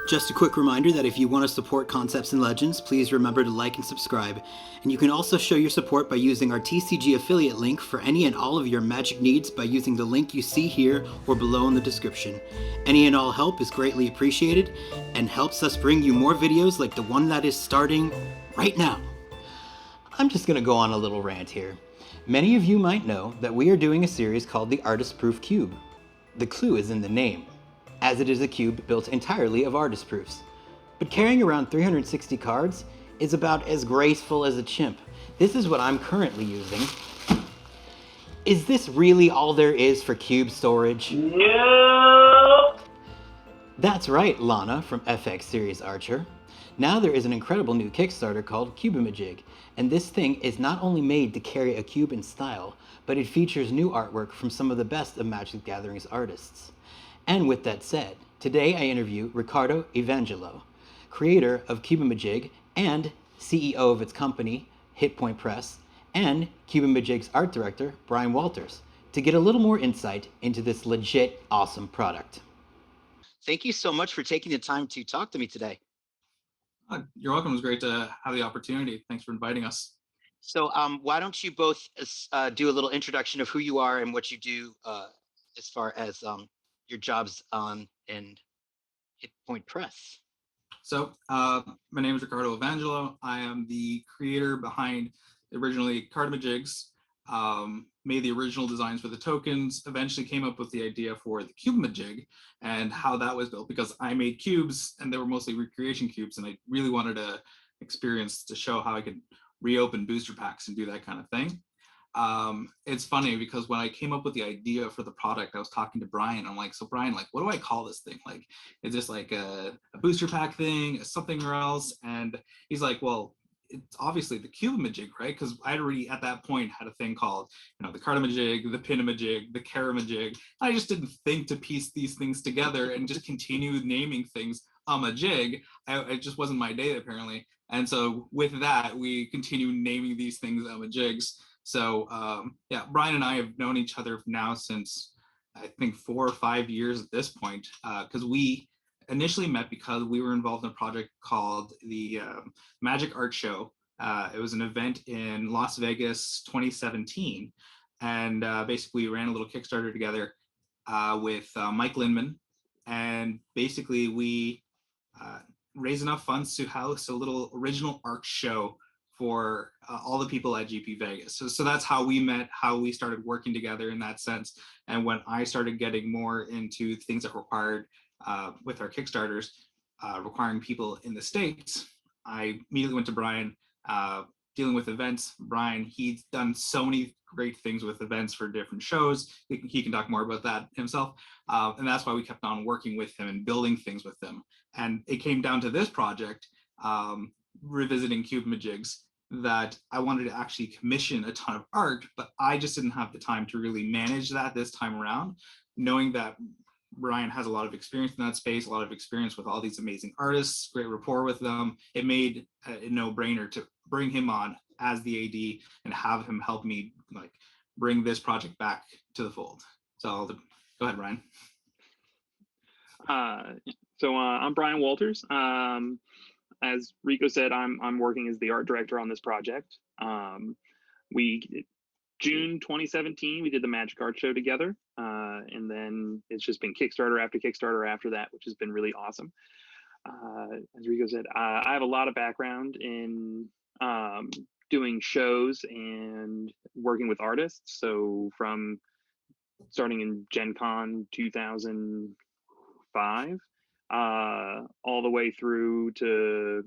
Just a quick reminder that if you want to support Concepts and Legends, please remember to like and subscribe. And you can also show your support by using our TCG affiliate link for any and all of your Magic needs by using the link you see here or below in the description. Any and all help is greatly appreciated and helps us bring you more videos like the one that is starting right now. I'm just going to go on a little rant here. Many of you might know that we are doing a series called the Artist Proof Cube. The clue is in the name, as it is a cube built entirely of artist proofs. But carrying around 360 cards is about as graceful as a chimp. This is what I'm currently using. Is this really all there is for cube storage? No! That's right, Lana from FX Series Archer. Now there is an incredible new Kickstarter called Cubeamajig, and this thing is not only made to carry a cube in style, but it features new artwork from some of the best of Magic the Gathering's artists. And with that said, today I interview Ricardo Evangelho, creator of Cubeamajig and CEO of its company, Hit Point Press, and Cubeamajig's art director, Brian Walters, to get a little more insight into this legit awesome product. Thank you so much for taking the time to talk to me today. You're welcome. It was great to have the opportunity. Thanks for inviting us. So why don't you both do a little introduction of who you are and what you do as far as your jobs on and Hit Point Press. So my name is Ricardo Evangelho. I am the creator behind originally Cubeamajigs, made the original designs for the tokens, eventually came up with the idea for the Cubeamajig and how that was built, because I made cubes and they were mostly recreation cubes, and I really wanted to experience to show how I could reopen booster packs and do that kind of thing. It's funny because when I came up with the idea for the product, I was talking to Brian. I'm like, so Brian, like, what do I call this thing? Like, is this like a booster pack thing, something or else? And he's like, well, it's obviously the Cubeamajig, right? Because I'd already at that point had a thing called, the Cartamajig, the Pinamajig, the Caramajig. I just didn't think to piece these things together and just continue naming things a jig. It just wasn't my day apparently. And so with that, we continue naming these things jigs. So yeah, Brian and I have known each other now since I think 4 or 5 years at this point, because we initially met because we were involved in a project called the Magic Art Show. It was an event in Las Vegas 2017, and basically we ran a little Kickstarter together with Mike Lindman, and basically we raised enough funds to house a little original art show for all the people at GP Vegas. So that's how we met, how we started working together in that sense. And when I started getting more into things that required with our Kickstarters, requiring people in the States, I immediately went to Brian, dealing with events. Brian, he's done so many great things with events for different shows. He can talk more about that himself. And that's why we kept on working with him and building things with him. And it came down to this project, revisiting Cubeamajigs, that I wanted to actually commission a ton of art, but I just didn't have the time to really manage that this time around, knowing that Brian has a lot of experience in that space, a lot of experience with all these amazing artists, great rapport with them. It made a no-brainer to bring him on as the AD and have him help me like bring this project back to the fold. So go ahead, Brian. So I'm Brian Walters. As Rico said, I'm working as the art director on this project. June 2017, we did the Magic Art Show together, and then it's just been Kickstarter after that, which has been really awesome. As Rico said, I have a lot of background in doing shows and working with artists. So from starting in Gen Con 2005, all the way through to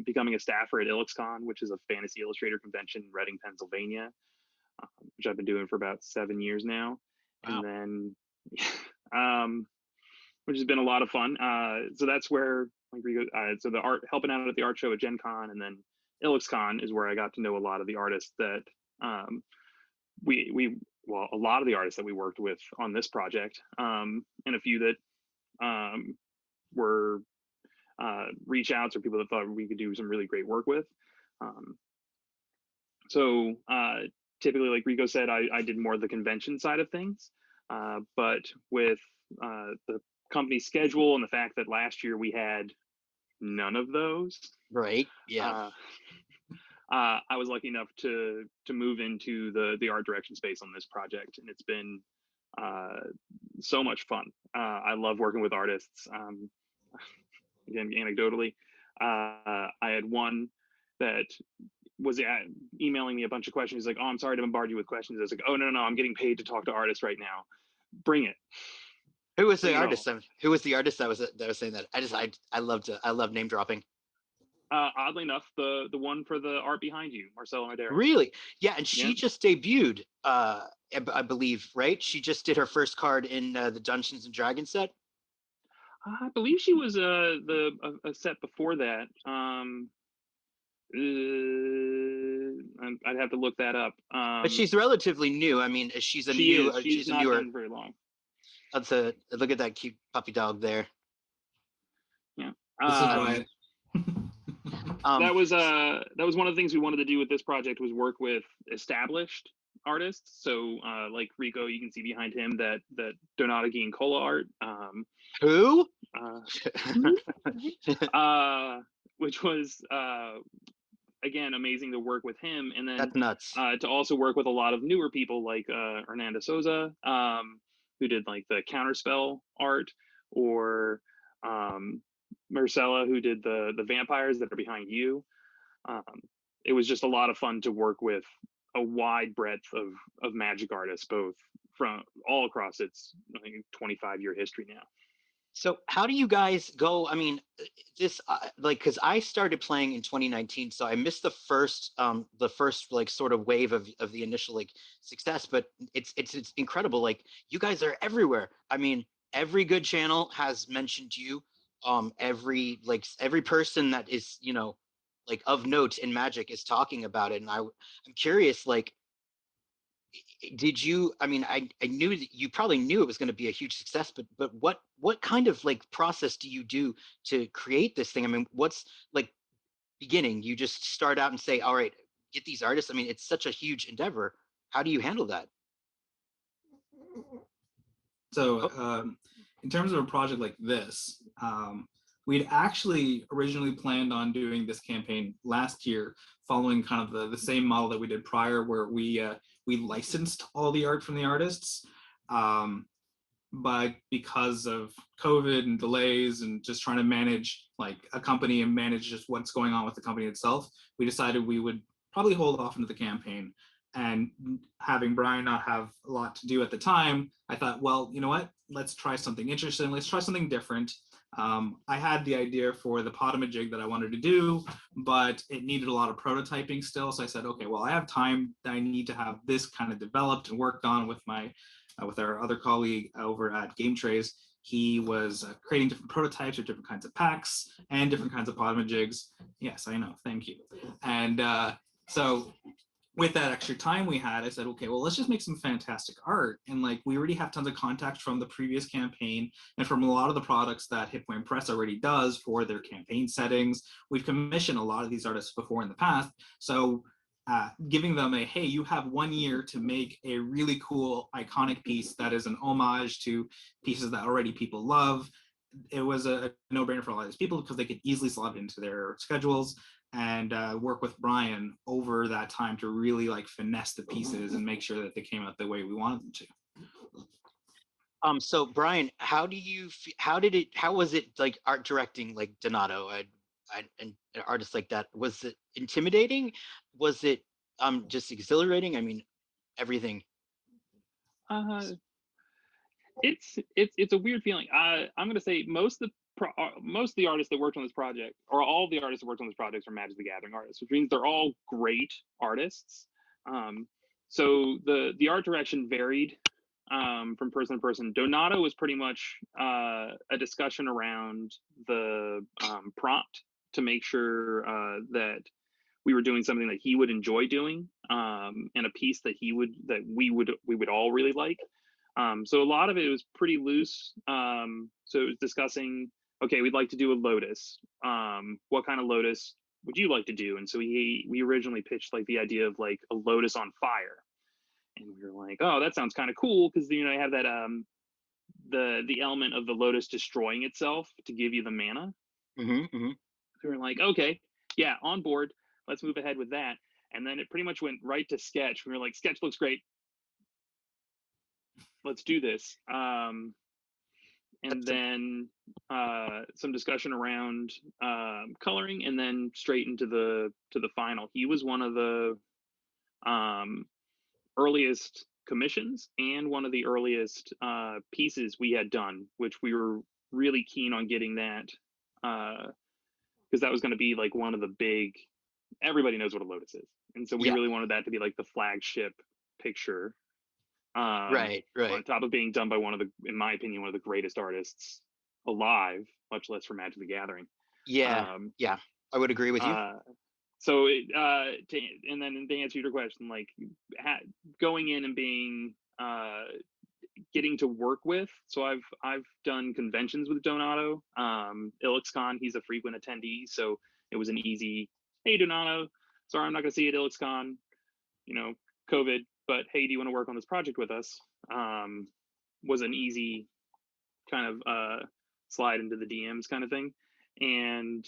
becoming a staffer at IllexCon, which is a fantasy illustrator convention in Reading, Pennsylvania, which I've been doing for about 7 years now. Wow. And then, which has been a lot of fun. So that's where, so the art, helping out at the art show at Gen Con, and then IllexCon is where I got to know a lot of the artists that a lot of the artists that we worked with on this project, and a few that were reach outs or people that thought we could do some really great work with. So typically, like Rico said, I did more of the convention side of things, but with the company schedule and the fact that last year we had none of those. Right. Yeah. I was lucky enough to move into the art direction space on this project, and it's been so much fun. I love working with artists. Again, anecdotally, I had one that was emailing me a bunch of questions. He's like, "Oh, I'm sorry to bombard you with questions." I was like, "Oh, no, I'm getting paid to talk to artists right now. Bring it." Who was the Bring it artist? all. Who was the artist that was saying that? I love name dropping. Oddly enough, the one for the art behind you, Marcella Madera. Really? Yeah, and Yeah. she just debuted, I believe, right? She just did her first card in the Dungeons and Dragons set. I believe she was a set before that. I'd have to look that up. But she's relatively new. I mean, she's a new. She's She's a not newer. done very long. Look at that cute puppy dog there. Yeah. This is why. That was one of the things we wanted to do with this project, was work with established artists. So like Rico, you can see behind him that Donatigi and Cola art. Who? Which was again amazing to work with him, and then That's nuts. to also work with a lot of newer people like Hernando Souza, who did like the counterspell art, or Marcella, who did the vampires that are behind you. It was just a lot of fun to work with a wide breadth of magic artists, both from all across its 25-year history now. So how do you guys go? I mean, this like, because I started playing in 2019, so I missed the first like sort of wave of the initial like success. But it's incredible. Like, you guys are everywhere. I mean, every good channel has mentioned you. Every person that is like of note in Magic is talking about it, and I'm curious, like, did you, I mean, I knew that you probably knew it was going to be a huge success, but what kind of like process do you do to create this thing? I mean, what's like beginning? You just start out and say, all right, get these artists. I mean, it's such a huge endeavor. How do you handle that? So in terms of a project like this, we'd actually originally planned on doing this campaign last year, following kind of the same model that we did prior, where we licensed all the art from the artists. But because of COVID and delays and just trying to manage like a company and manage just what's going on with the company itself, we decided we would probably hold off into the campaign. And having Brian not have a lot to do at the time, I thought, well, you know what? Let's try something interesting. Let's try something different. I had the idea for the Cubeamajig that I wanted to do, but it needed a lot of prototyping still. So I said, okay, well, I have time that I need to have this kind of developed and worked on with with our other colleague over at Game Trays. He was creating different prototypes of different kinds of packs and different kinds of Cubeamajigs. Yes, I know. Thank you. And so with that extra time we had, I said, okay, well, let's just make some fantastic art. And like, we already have tons of contacts from the previous campaign and from a lot of the products that Hit Point Press already does for their campaign settings. We've commissioned a lot of these artists before in the past. So giving them a, hey, you have 1 year to make a really cool, iconic piece that is an homage to pieces that already people love. It was a no-brainer for a lot of these people because they could easily slot it into their schedules and work with Brian over that time to really like finesse the pieces and make sure that they came out the way we wanted them to. So Brian, how was it like art directing like Donato and artists like that? Was it intimidating? Was it just exhilarating? I mean, everything. It's a weird feeling. I'm going to say most of the artists that worked on this project, or all of the artists that worked on this project, are Magic the Gathering artists, which means they're all great artists. So the art direction varied from person to person. Donato was pretty much a discussion around the prompt to make sure that we were doing something that he would enjoy doing, and a piece that we would all really like. So a lot of it was pretty loose. So it was discussing, okay, we'd like to do a lotus. What kind of lotus would you like to do? And so we originally pitched like the idea of like a lotus on fire. And we were like, oh, that sounds kind of cool, because I have that the element of the lotus destroying itself to give you the mana. Mm-hmm, mm-hmm. we were like, okay, yeah, on board. Let's move ahead with that. And then it pretty much went right to sketch. We were like, sketch looks great. Let's do this. And then some discussion around coloring, and then straight into the final. He was one of the earliest commissions and one of the earliest pieces we had done, which we were really keen on getting that, because that was going to be like one of the big, everybody knows what a lotus is, and so we really wanted that to be like the flagship picture, Right. on top of being done by one of the, in my opinion, one of the greatest artists alive, much less for Magic the Gathering. Yeah, I would agree with you. So and then to answer your question, like going in and being getting to work with. So I've done conventions with Donato. IllixCon, he's a frequent attendee, so it was an easy, hey Donato, sorry I'm not going to see you at IllixCon, you know, COVID, but hey, do you want to work on this project with us? Was an easy kind of slide into the DMs kind of thing, and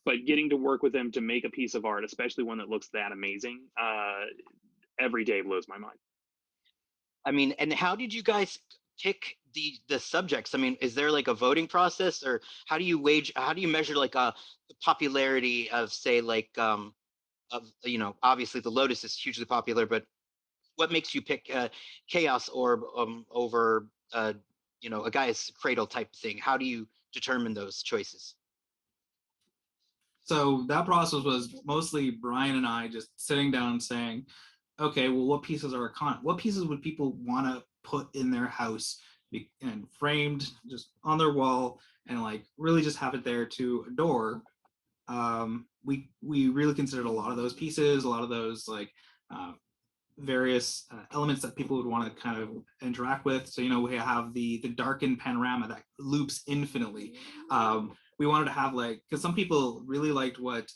but getting to work with them to make a piece of art, especially one that looks that amazing, every day blows my mind. I mean, and how did you guys pick the subjects? I mean, is there like a voting process, or how do you measure like the popularity of, say, like of, you know, obviously the Lotus is hugely popular, but what makes you pick Chaos Orb over you know, a Gaia's Cradle type thing? How do you determine those choices? So that process was mostly Brian and I just sitting down and saying, okay, well, what pieces are iconic? What pieces would people want to put in their house and framed just on their wall and like really just have it there to adore? We really considered a lot of those pieces, a lot of those like various elements that people would want to kind of interact with. So, you know, we have the darkened panorama that loops infinitely. We wanted to have like, because some people really liked what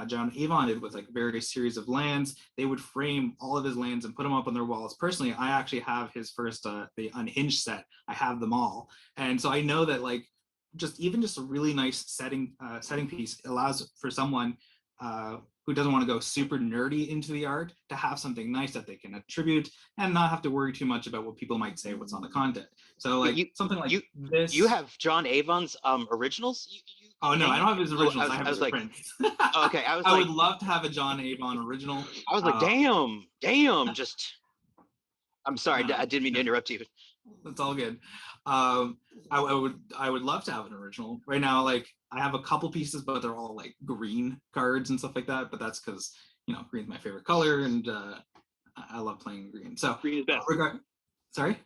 John Avon did with like various series of lands. They would frame all of his lands and put them up on their walls. Personally, I actually have his first the Unhinged set. I have them all, and so I know that like just a really nice setting piece allows for someone who doesn't want to go super nerdy into the art to have something nice that they can attribute and not have to worry too much about what people might say, what's on the content. So like something like this. You have John Avon's originals? Oh no, I don't have his originals. I have his like, prints. Okay, I was I like, would love to have a John Avon original. I was like, damn, just. I'm sorry, No, I didn't mean to interrupt you. It's all good. I would love to have an original. Right now, like I have a couple pieces, but they're all like green cards and stuff like that. But that's because, you know, green's my favorite color, and I love playing green. So Green is best. Sorry?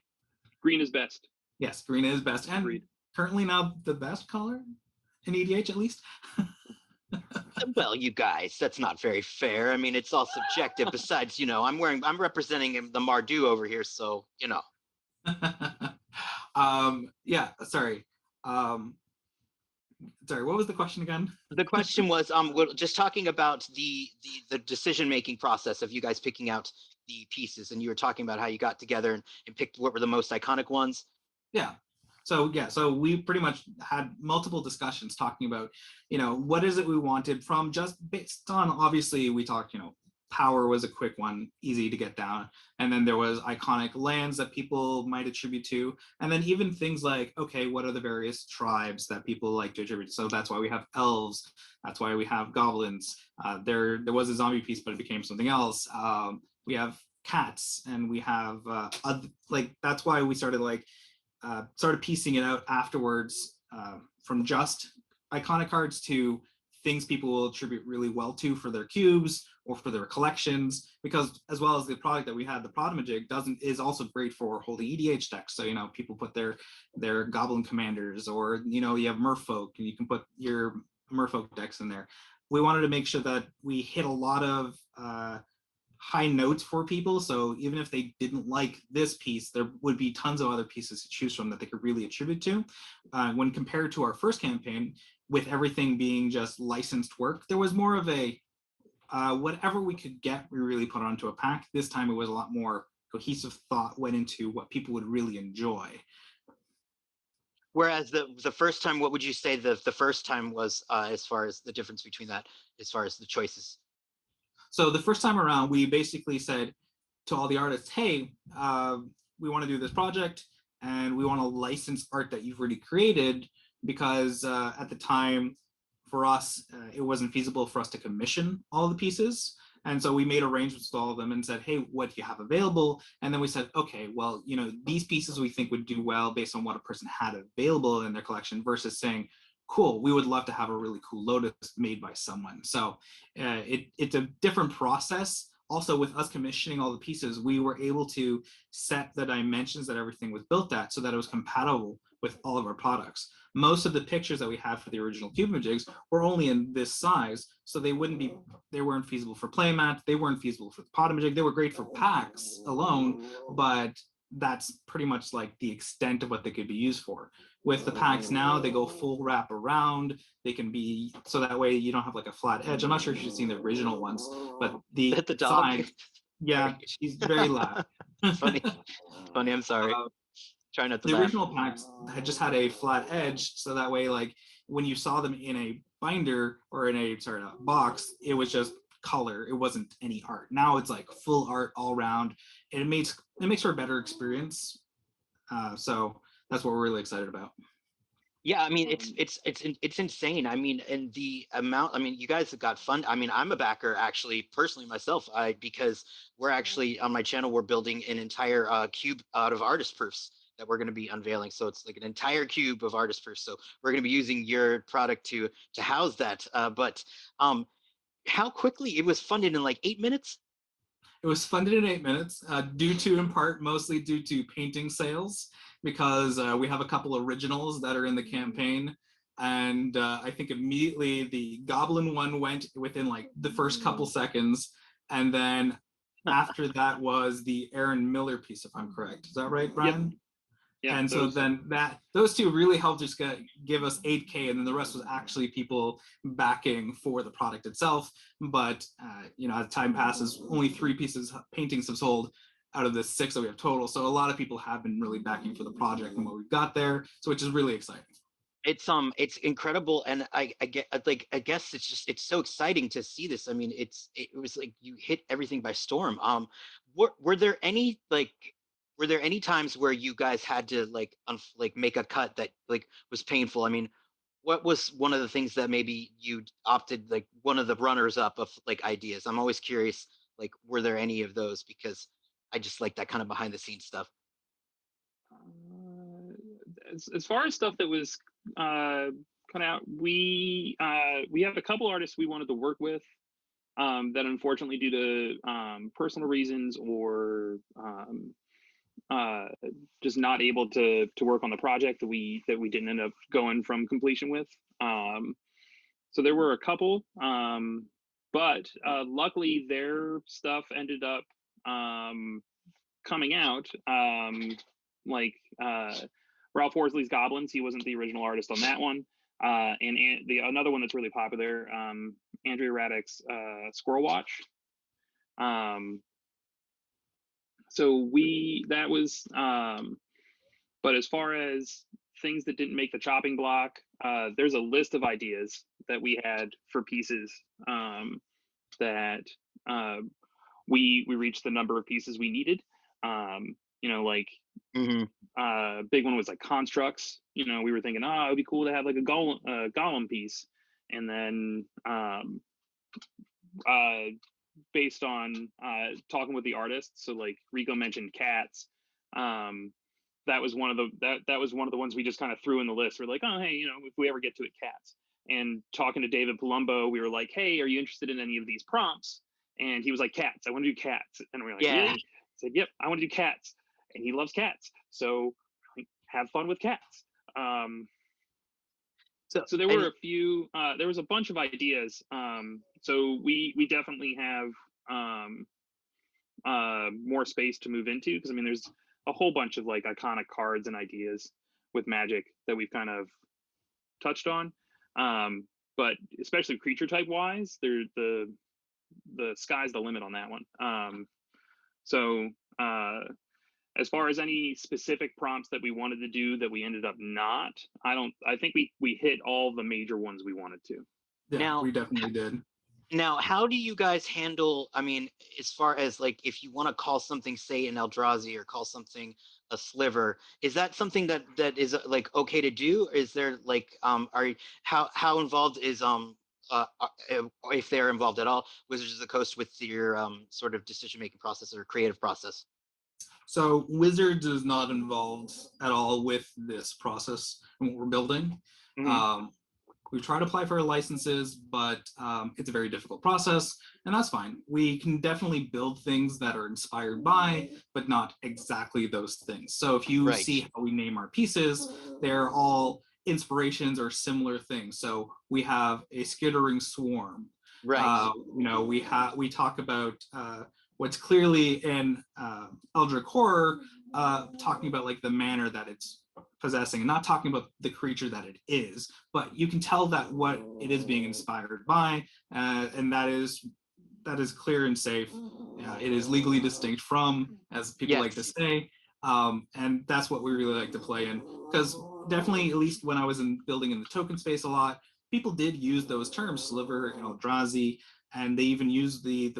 Green is best. Yes, green is best, and Agreed. currently now the best color in EDH at least. Well, you guys, that's not very fair. I mean, it's all subjective. Besides, you know, I'm representing the Mardu over here, so you know. Yeah, sorry. Sorry, what was the question again? The question was, we're just talking about the decision making process of you guys picking out the pieces, and you were talking about how you got together and picked what were the most iconic ones. Yeah. So we pretty much had multiple discussions talking about, you know, what is it we wanted from, just based on, obviously we talked, you know, power was a quick one, easy to get down. And then there was iconic lands that people might attribute to. And then even things like, okay, what are the various tribes that people like to attribute? So that's why we have elves. That's why we have goblins. There was a zombie piece, but it became something else. We have cats, and we have like, that's why we started piecing it out afterwards, from just iconic cards to things people will attribute really well to for their cubes or for their collections, because as well as the product that we had, the Cubeamajig is also great for holding EDH decks. So, you know, people put their goblin commanders, or, you know, you have merfolk and you can put your merfolk decks in there. We wanted to make sure that we hit a lot of high notes for people, so even if they didn't like this piece, there would be tons of other pieces to choose from that they could really attribute to. When compared to our first campaign, with everything being just licensed work, there was more of a whatever we could get, we really put onto a pack. This time it was a lot more cohesive thought went into what people would really enjoy. Whereas the first time, what would you say the first time was, as far as the difference between that, as far as the choices? So the first time around, we basically said to all the artists, hey, we want to do this project and we want to license art that you've already created, because at the time for us, it wasn't feasible for us to commission all the pieces. And so we made arrangements with all of them and said, hey, what do you have available? And then we said, okay, well, these pieces we think would do well based on what a person had available in their collection, versus saying, cool, we would love to have a really cool lotus made by someone. So it's a different process. Also, with us commissioning all the pieces, we were able to set the dimensions that everything was built at so that it was compatible with all of our products. Most of the pictures that we had for the original Cubeamajigs were only in this size, so they weren't feasible for playmat, they weren't feasible for the Potamajig. They were great for packs alone, but that's pretty much like the extent of what they could be used for. With the packs now, they go full wrap around. They can be, so that way you don't have like a flat edge. I'm not sure if you've seen the original ones, but the The dog. side, yeah, she's very loud. It's funny. It's funny. I'm sorry. Try not to The laugh. original packs had just had a flat edge, so that way, like when you saw them in a binder or in a box, it was just color. It wasn't any art. Now it's like full art all around, and it makes for a better experience. So that's what we're really excited about. Yeah, I mean, it's insane. I mean, and the amount. I mean, you guys have got fun. I mean, I'm a backer actually, personally myself. Because we're actually on my channel, we're building an entire cube out of artist proofs that we're going to be unveiling. So it's like an entire cube of artist proofs. So we're going to be using your product to house that. But how quickly it was funded in like 8 minutes? It was funded in 8 minutes, due to, in part, mostly due to painting sales, because we have a couple originals that are in the campaign. And I think immediately the Goblin one went within like the first couple seconds. And then after that was the Aaron Miller piece, if I'm correct. Is that right, Brian? Yep. Yeah, and so then those two really helped just give us 8K, and then the rest was actually people backing for the product itself. But as time passes, only 3 paintings have sold out of the 6 that we have total. So a lot of people have been really backing for the project and what we've got there, so which is really exciting. It's incredible, and I get, like, I guess it's so exciting to see this. I mean, it was like you hit everything by storm. Were there any times where you guys had to like make a cut that like was painful? I mean, what was one of the things that maybe you opted, like one of the runners up of like ideas? I'm always curious, like, were there any of those? Because I just like that kind of behind the scenes stuff. As far as stuff that was cut out, we had a couple artists we wanted to work with, that unfortunately, due to personal reasons or just not able to work on the project, that we didn't end up going from completion with. So there were a couple, but luckily their stuff ended up coming out. Like Ralph Worsley's Goblins, he wasn't the original artist on that one. And the another one that's really popular, Andrea Raddick's Squirrel Watch. So that was, but as far as things that didn't make the chopping block, there's a list of ideas that we had for pieces, that we reached the number of pieces we needed. Like big one was like constructs. We were thinking, it would be cool to have like a golem piece, and then based on talking with the artists, so like Rico mentioned cats. That was one of the ones we just kind of threw in the list. We're like, oh hey, if we ever get to it, cats. And talking to David Palumbo, we were like, hey, are you interested in any of these prompts? And he was like, cats. I want to do cats. And we were like, Yeah. Really? I said, yep, I want to do cats. And he loves cats, so have fun with cats. So there were a few. There was a bunch of ideas. So we definitely have more space to move into, because I mean, there's a whole bunch of like iconic cards and ideas with Magic that we've kind of touched on. But especially creature type wise, the sky's the limit on that one. So As far as any specific prompts that we wanted to do that we ended up not, I think we hit all the major ones we wanted to. Yeah, Now, we definitely did. Now, how do you guys handle, I mean, as far as like if you want to call something, say, an Eldrazi or call something a sliver, is that something that is like okay to do? Is there like how involved is if they're involved at all, Wizards of the Coast with your sort of decision making process or creative process? So Wizards is not involved at all with this process and what we're building. Mhm. We've tried to apply for our licenses, but it's a very difficult process, and that's fine. We can definitely build things that are inspired by, but not exactly those things. So if you Right. see how we name our pieces, they're all inspirations or similar things. So we have a skittering swarm. Right. We talk about what's clearly in Eldritch horror, talking about like the manner that it's possessing, and not talking about the creature that it is, but you can tell that what it is being inspired by, and that is clear and safe. It is legally distinct from, as people like to Yes. say, and that's what we really like to play in. Because definitely, at least when I was building in the token space a lot, people did use those terms, sliver and Eldrazi, and they even used the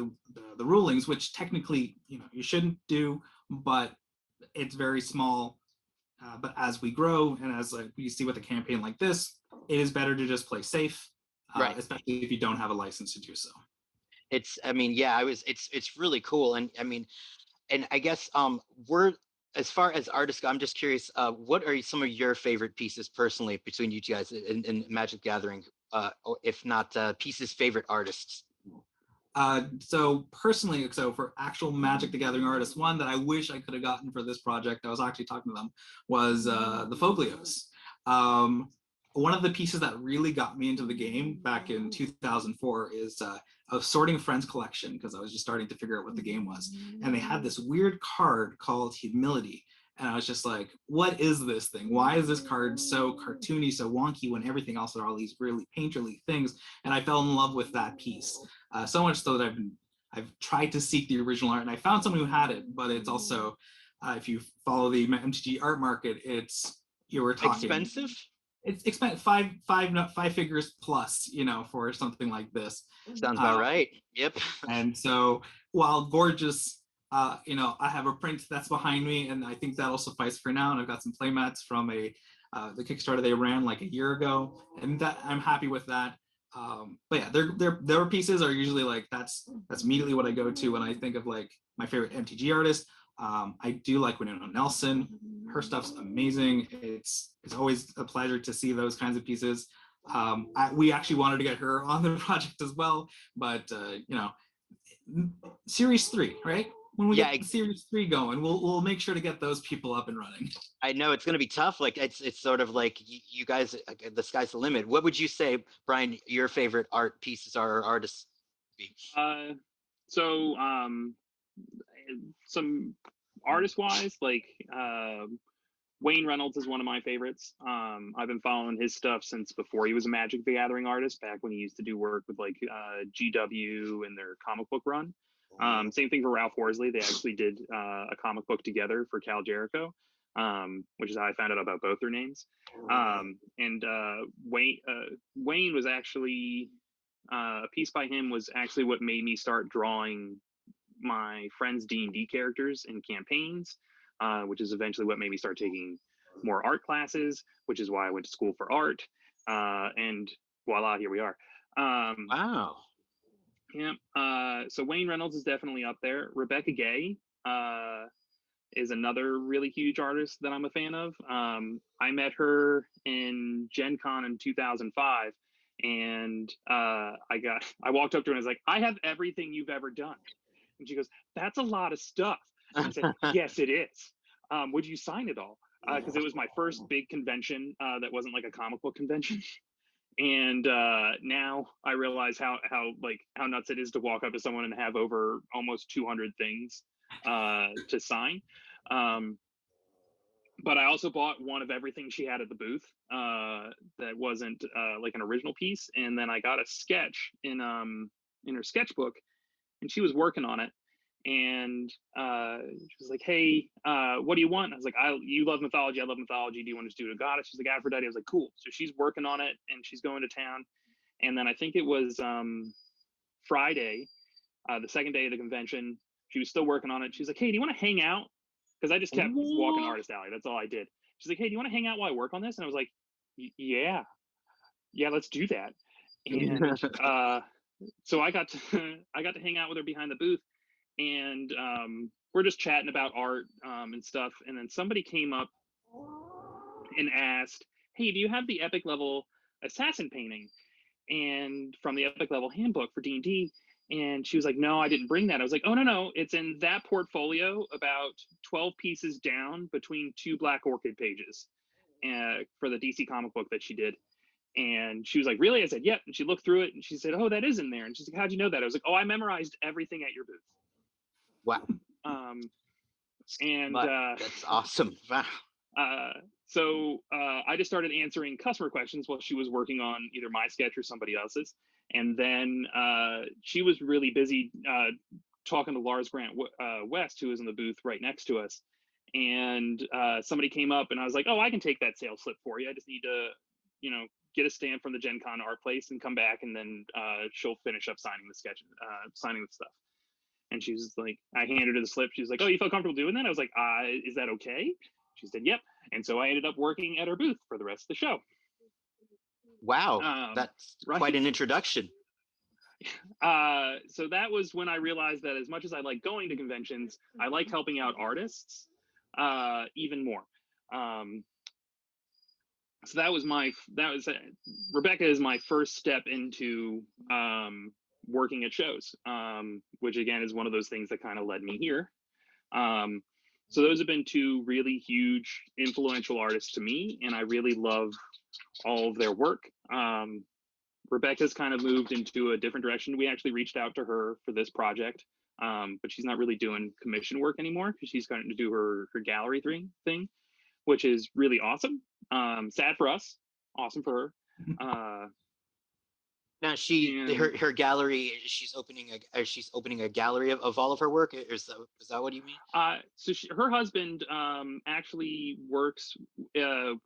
rulings, which technically you shouldn't do, but it's very small. But as we grow and as we see with a campaign like this, it is better to just play safe, Right. especially if you don't have a license to do so. I mean, yeah, it's really cool. And I mean, and I guess we're as far as artists go, I'm just curious, what are some of your favorite pieces personally between you guys in Magic Gathering, if not pieces favorite artists? So personally, so for actual Magic the Gathering artists, one that I wish I could have gotten for this project, I was actually talking to them, was the Foglios. One of the pieces that really got me into the game back in 2004 is a Sorting Friends collection, because I was just starting to figure out what the game was. And they had this weird card called Humility. And I was just like, what is this thing? Why is this card so cartoony, so wonky, when everything else are all these really painterly things? And I fell in love with that piece. So much so that I've tried to seek the original art, and I found someone who had it. But it's also, if you follow the MTG art market, you were talking Expensive? it's expensive, five figures plus, for something like this. Sounds about right. Yep. And so, while gorgeous, I have a print that's behind me, and I think that'll suffice for now. And I've got some playmats from the Kickstarter they ran like a year ago, and that I'm happy with that. But yeah, their pieces are usually like that's immediately what I go to when I think of like my favorite MTG artist. I do like Winona Nelson. Her stuff's amazing. It's always a pleasure to see those kinds of pieces. We actually wanted to get her on the project as well, but Series 3, right? When we Yeah, get Series 3 going, we'll make sure to get those people up and running. I know it's going to be tough. Like it's sort of like you guys, the sky's the limit. What would you say, Brian, your favorite art pieces are or artists be? So some artist wise, like Wayne Reynolds is one of my favorites. I've been following his stuff since before he was a Magic the Gathering artist, back when he used to do work with like GW and their comic book run. Same thing for Ralph Horsley. They actually did a comic book together for Cal Jericho, which is how I found out about both their names. And Wayne was actually a piece by him was actually what made me start drawing my friends' D&D characters in campaigns, which is eventually what made me start taking more art classes, which is why I went to school for art. And voila, here we are. Wow. Yeah. So Wayne Reynolds is definitely up there. Rebecca Gay is another really huge artist that I'm a fan of. I met her in Gen Con in 2005. And I walked up to her and I was like, I have everything you've ever done. And she goes, that's a lot of stuff. And I said, yes, it is. Would you sign it all? Because it was my first big convention that wasn't like a comic book convention. And now I realize how nuts it is to walk up to someone and have over almost 200 things to sign. But I also bought one of everything she had at the booth that wasn't like an original piece. And then I got a sketch in her sketchbook, and she was working on it. and she was like, "Hey, what do you want?" I was like, "You love mythology. I love mythology. Do you want to do a goddess?" She's like, "Aphrodite." I was like, "Cool." So she's working on it, and she's going to town. And then I think it was Friday, the second day of the convention. She was still working on it. She's like, "Hey, do you want to hang out?" Because I just kept walking Artist Alley. That's all I did. She's like, "Hey, do you want to hang out while I work on this?" And I was like, "Yeah, let's do that." And so I got to hang out with her behind the booth, and we're just chatting about art and stuff. And then somebody came up and asked, "Hey, do you have the epic level assassin painting and from the epic level handbook for D&D?" And she was like, "No, I didn't bring that." I was like, "Oh, no, it's in that portfolio about 12 pieces down between 2 Black Orchid pages for the DC comic book that she did." And she was like, "Really?" I said, "Yep." And she looked through it and she said, "Oh, that is in there." And she's like, "How'd you know that?" I was like, "Oh, I memorized everything at your booth." Wow. And that's awesome. Wow. So I just started answering customer questions while she was working on either my sketch or somebody else's. And then she was really busy talking to Lars Grant West, who was in the booth right next to us. And somebody came up and I was like, "Oh, I can take that sales slip for you. I just need to, get a stamp from the Gen Con art place and come back, and then she'll finish up signing the sketch, signing the stuff." And she was like, I handed her the slip. She was like, "Oh, you feel comfortable doing that?" I was like, "Is that okay?" She said, "Yep." And so I ended up working at her booth for the rest of the show. Wow, that's right. quite an introduction. So that was when I realized that as much as I like going to conventions, I like helping out artists even more. So Rebecca is my first step into working at shows, which again is one of those things that kind of led me here. So those have been 2 really huge influential artists to me, and I really love all of their work. Rebecca's kind of moved into a different direction. We actually reached out to her for this project, but she's not really doing commission work anymore because she's going to do her gallery thing, which is really awesome. Sad for us, awesome for her. Now her gallery, she's opening a gallery of all of her work. Is that what you mean? So her husband actually works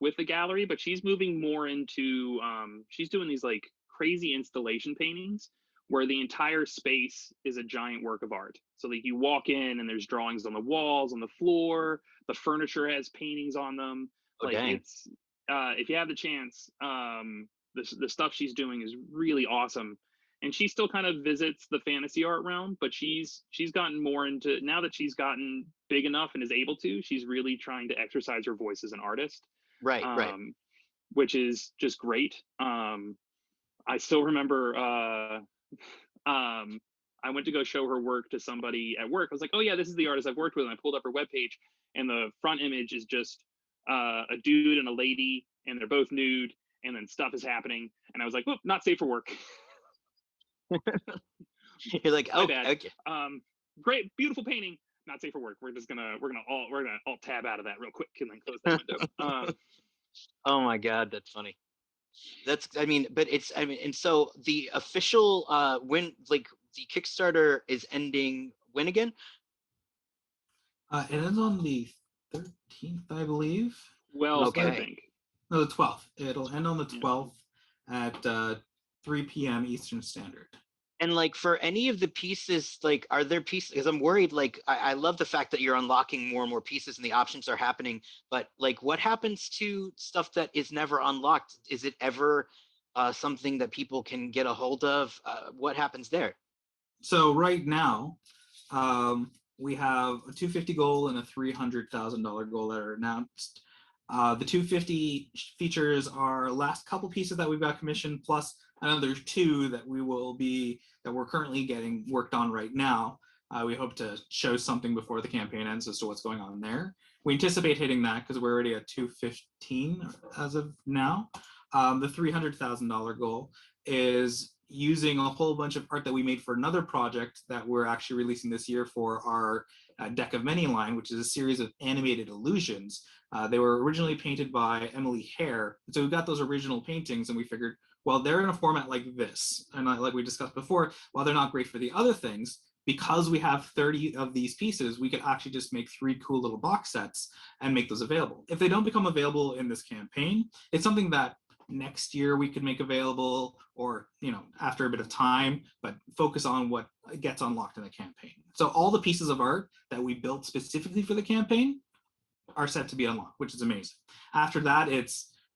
with the gallery, but she's moving more into she's doing these like crazy installation paintings where the entire space is a giant work of art. So like you walk in and there's drawings on the walls, on the floor, the furniture has paintings on them. It's if you have the chance, the stuff she's doing is really awesome. And she still kind of visits the fantasy art realm, but she's gotten more into, now that she's gotten big enough and is able to, she's really trying to exercise her voice as an artist. Right. Which is just great. I still remember I went to go show her work to somebody at work. I was like, "Oh yeah, this is the artist I've worked with." And I pulled up her webpage, and the front image is just a dude and a lady, and they're both nude, and then stuff is happening. And I was like, "Whoop, not safe for work." You're like, "Oh, bad. Okay." Great, beautiful painting, not safe for work. We're gonna alt tab out of that real quick and then close that window. Oh my God, that's funny. And so the official when like the Kickstarter is ending when again? It ends on the 13th, I believe. Well, okay. I think. No, the 12th. It'll end on the 12th at 3 p.m. Eastern Standard. And like for any of the pieces, like are there pieces, because I'm worried, like I love the fact that you're unlocking more and more pieces and the options are happening, but like what happens to stuff that is never unlocked? Is it ever something that people can get a hold of? What happens there? So right now, we have a 250 goal and a $300,000 goal that are announced. The 250 features our last couple pieces that we've got commissioned, plus another 2 that we're currently getting worked on right now. We hope to show something before the campaign ends as to what's going on there. We anticipate hitting that because we're already at 215 as of now. The $300,000 goal is using a whole bunch of art that we made for another project that we're actually releasing this year for our Deck of Many line, which is a series of animated illusions. They were originally painted by Emily Hare. And so we got those original paintings and we figured, well, they're in a format like this. And like we discussed before, while they're not great for the other things, because we have 30 of these pieces, we could actually just make 3 cool little box sets and make those available. If they don't become available in this campaign, it's something that next year we could make available, or after a bit of time, but focus on what gets unlocked in the campaign. So all the pieces of art that we built specifically for the campaign are set to be unlocked, which is amazing. After that,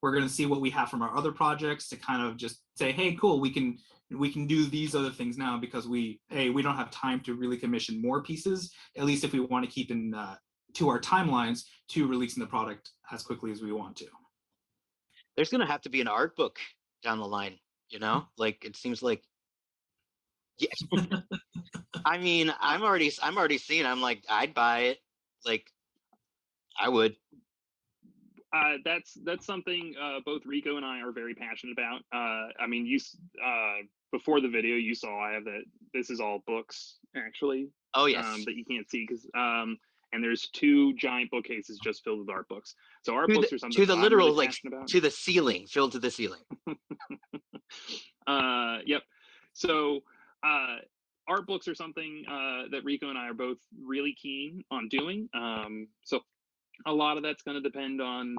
we're going to see what we have from our other projects to kind of just say, hey, cool, we can do these other things now, because we don't have time to really commission more pieces, at least if we want to keep in to our timelines to releasing the product as quickly as we want to. There's going to have to be an art book down the line, like it seems like. Yeah. I mean, I'm already seeing. I'm like, I'd buy it. Like, I would. That's something both Rico and I are very passionate about. I mean, before the video, you saw I have that. This is all books, actually. Oh yes. That you can't see because and there's 2 giant bookcases just filled with art books. So art books are something to the literal, really like passionate about. to the ceiling, filled to the ceiling. Yep. So art books are something that Rico and I are both really keen on doing. So a lot of that's going to depend on,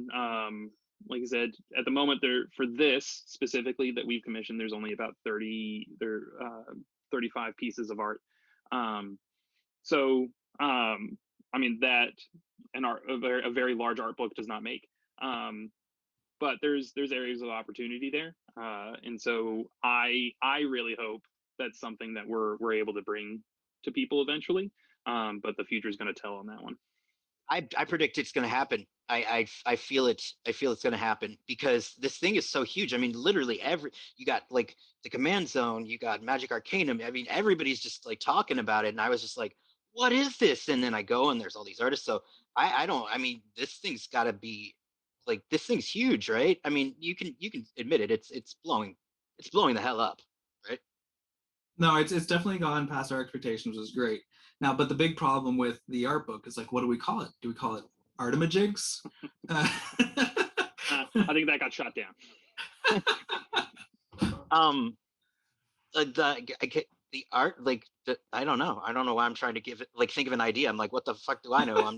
like I said, at the moment for this specifically that we've commissioned, there's only about 35 pieces of art. I mean, that a very large art book does not make. But there's areas of opportunity there, and so I really hope that's something that we're able to bring to people eventually. But the future is going to tell on that one. I predict it's going to happen. I feel it. I feel it's going to happen because this thing is so huge. I mean, literally you got like the Command Zone, you got Magic Arcanum. I mean, everybody's just like talking about it, and I was just like, what is this? And then I go and there's all these artists. So I mean, this thing's got to be like, this thing's huge, right? I mean, you can admit it. It's blowing the hell up, right? No, it's definitely gone past our expectations, which is great. Now, but the big problem with the art book is like, what do we call it? Do we call it Artemajigs? I think that got shot down. The art, like, I don't know why I'm trying to think of an idea. I'm like, what the fuck do I know?